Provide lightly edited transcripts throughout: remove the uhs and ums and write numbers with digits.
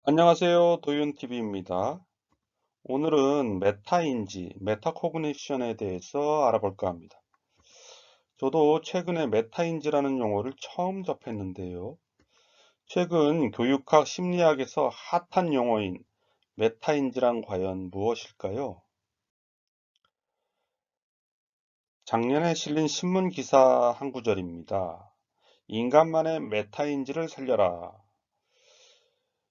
안녕하세요. 도윤TV입니다. 오늘은 메타인지, 메타코그니션에 대해서 알아볼까 합니다. 저도 최근에 메타인지라는 용어를 처음 접했는데요. 최근 교육학 심리학에서 핫한 용어인 메타인지란 과연 무엇일까요? 작년에 실린 신문 기사 한 구절입니다. 인간만의 메타인지를 살려라.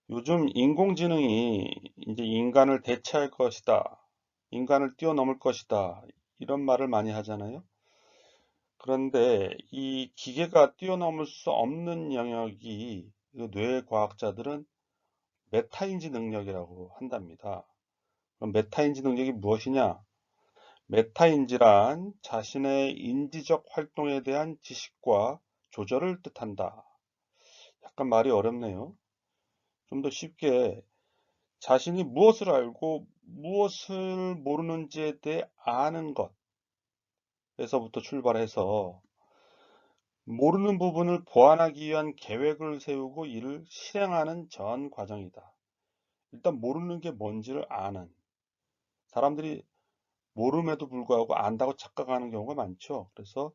요즘 인공지능이 이제 인간을 대체할 것이다. 인간을 뛰어넘을 것이다. 이런 말을 많이 하잖아요. 그런데 이 기계가 뛰어넘을 수 없는 영역이 뇌과학자들은 메타인지 능력이라고 한답니다. 그럼 메타인지 능력이 무엇이냐? 메타인지란 자신의 인지적 활동에 대한 지식과 조절을 뜻한다. 약간 말이 어렵네요. 좀 더 쉽게 자신이 무엇을 알고 무엇을 모르는지에 대해 아는 것에서부터 출발해서 모르는 부분을 보완하기 위한 계획을 세우고 이를 실행하는 전 과정이다. 일단 모르는 게 뭔지를 아는. 사람들이 모름에도 불구하고 안다고 착각하는 경우가 많죠. 그래서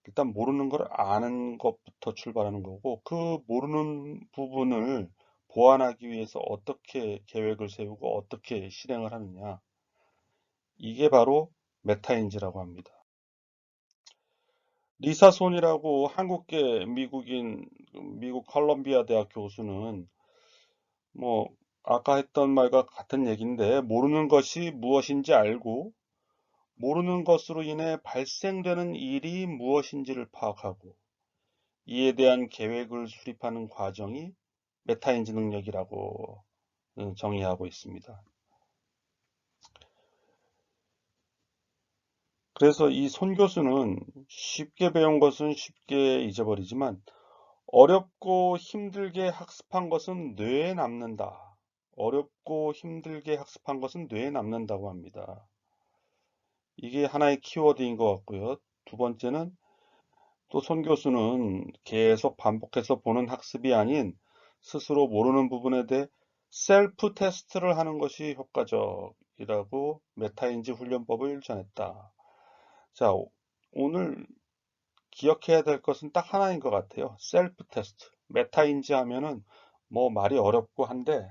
일단 모르는 걸 아는 것부터 출발하는 거고, 그 모르는 부분을 보완하기 위해서 어떻게 계획을 세우고 어떻게 실행을 하느냐. 이게 바로 메타인지라고 합니다. 리사 손이라고 한국계 미국인, 미국 컬럼비아 대학 교수는 뭐 아까 했던 말과 같은 얘기인데, 모르는 것이 무엇인지 알고 모르는 것으로 인해 발생되는 일이 무엇인지를 파악하고 이에 대한 계획을 수립하는 과정이 메타인지 능력이라고 정의하고 있습니다. 그래서 이 손 교수는 쉽게 배운 것은 쉽게 잊어버리지만 어렵고 힘들게 학습한 것은 뇌에 남는다. 어렵고 힘들게 학습한 것은 뇌에 남는다고 합니다. 이게 하나의 키워드인 것 같고요. 두 번째는 또 손 교수는 계속 반복해서 보는 학습이 아닌 스스로 모르는 부분에 대해 셀프 테스트를 하는 것이 효과적이라고 메타인지 훈련법을 전했다. 자, 오늘 기억해야 될 것은 딱 하나인 것 같아요. 셀프 테스트. 메타인지 하면은 뭐 말이 어렵고 한데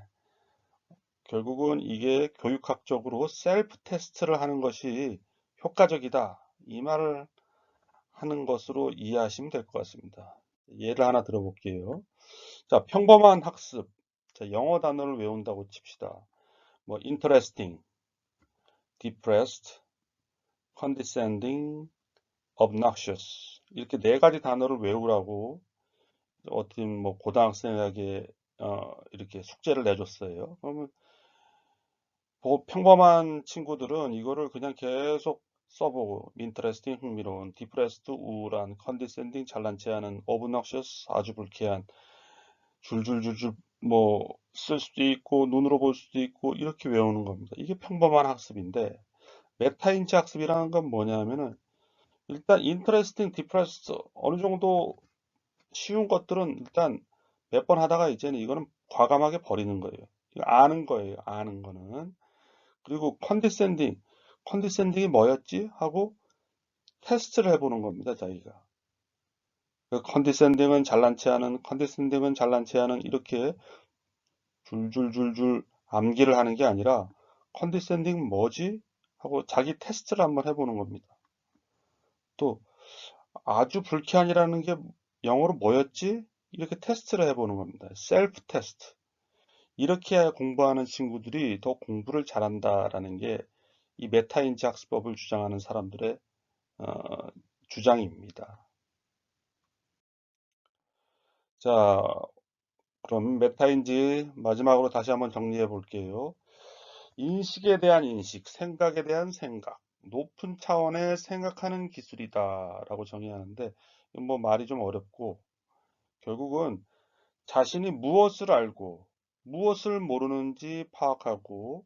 결국은 이게 교육학적으로 셀프 테스트를 하는 것이 효과적이다. 이 말을 하는 것으로 이해하시면 될 것 같습니다. 예를 하나 들어볼게요. 자, 평범한 학습. 자, 영어 단어를 외운다고 칩시다. 뭐 interesting, depressed, condescending, obnoxious. 이렇게 네 가지 단어를 외우라고 어떤 뭐 고등학생에게 이렇게 숙제를 내줬어요. 그러면 평범한 친구들은 이거를 그냥 계속 써보고 interesting 흥미로운, depressed 우울한, condescending 잘난 체하는, obnoxious 아주 불쾌한, 줄줄줄줄 뭐 쓸 수도 있고 눈으로 볼 수도 있고 이렇게 외우는 겁니다. 이게 평범한 학습인데 메타인지 학습이라는 건 뭐냐면은 일단 interesting, depressed 어느 정도 쉬운 것들은 일단 몇 번 하다가 이제는 이거는 과감하게 버리는 거예요. 이거 아는 거예요. 아는 거는. 그리고 컨디센딩이 뭐였지? 하고 테스트를 해보는 겁니다. 자기가. 컨디센딩은 잘난 체하는 이렇게 줄줄줄줄 암기를 하는 게 아니라 컨디센딩 뭐지? 하고 자기 테스트를 한번 해보는 겁니다. 또 아주 불쾌한이라는 게 영어로 뭐였지? 이렇게 테스트를 해보는 겁니다. 셀프 테스트. 이렇게 공부하는 친구들이 더 공부를 잘한다라는 게 이 메타인지 학습법을 주장하는 사람들의 어, 주장입니다. 자, 그럼 메타인지 마지막으로 다시 한번 정리해 볼게요. 인식에 대한 인식, 생각에 대한 생각, 높은 차원의 생각하는 기술이다라고 정의하는데 뭐 말이 좀 어렵고 결국은 자신이 무엇을 알고 무엇을 모르는지 파악하고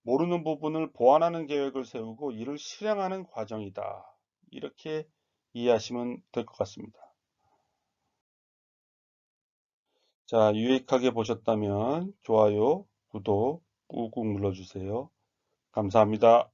모르는 부분을 보완하는 계획을 세우고 이를 실행하는 과정이다. 이렇게 이해하시면 될 것 같습니다. 자, 유익하게 보셨다면 좋아요, 구독 꾹꾹 눌러주세요. 감사합니다.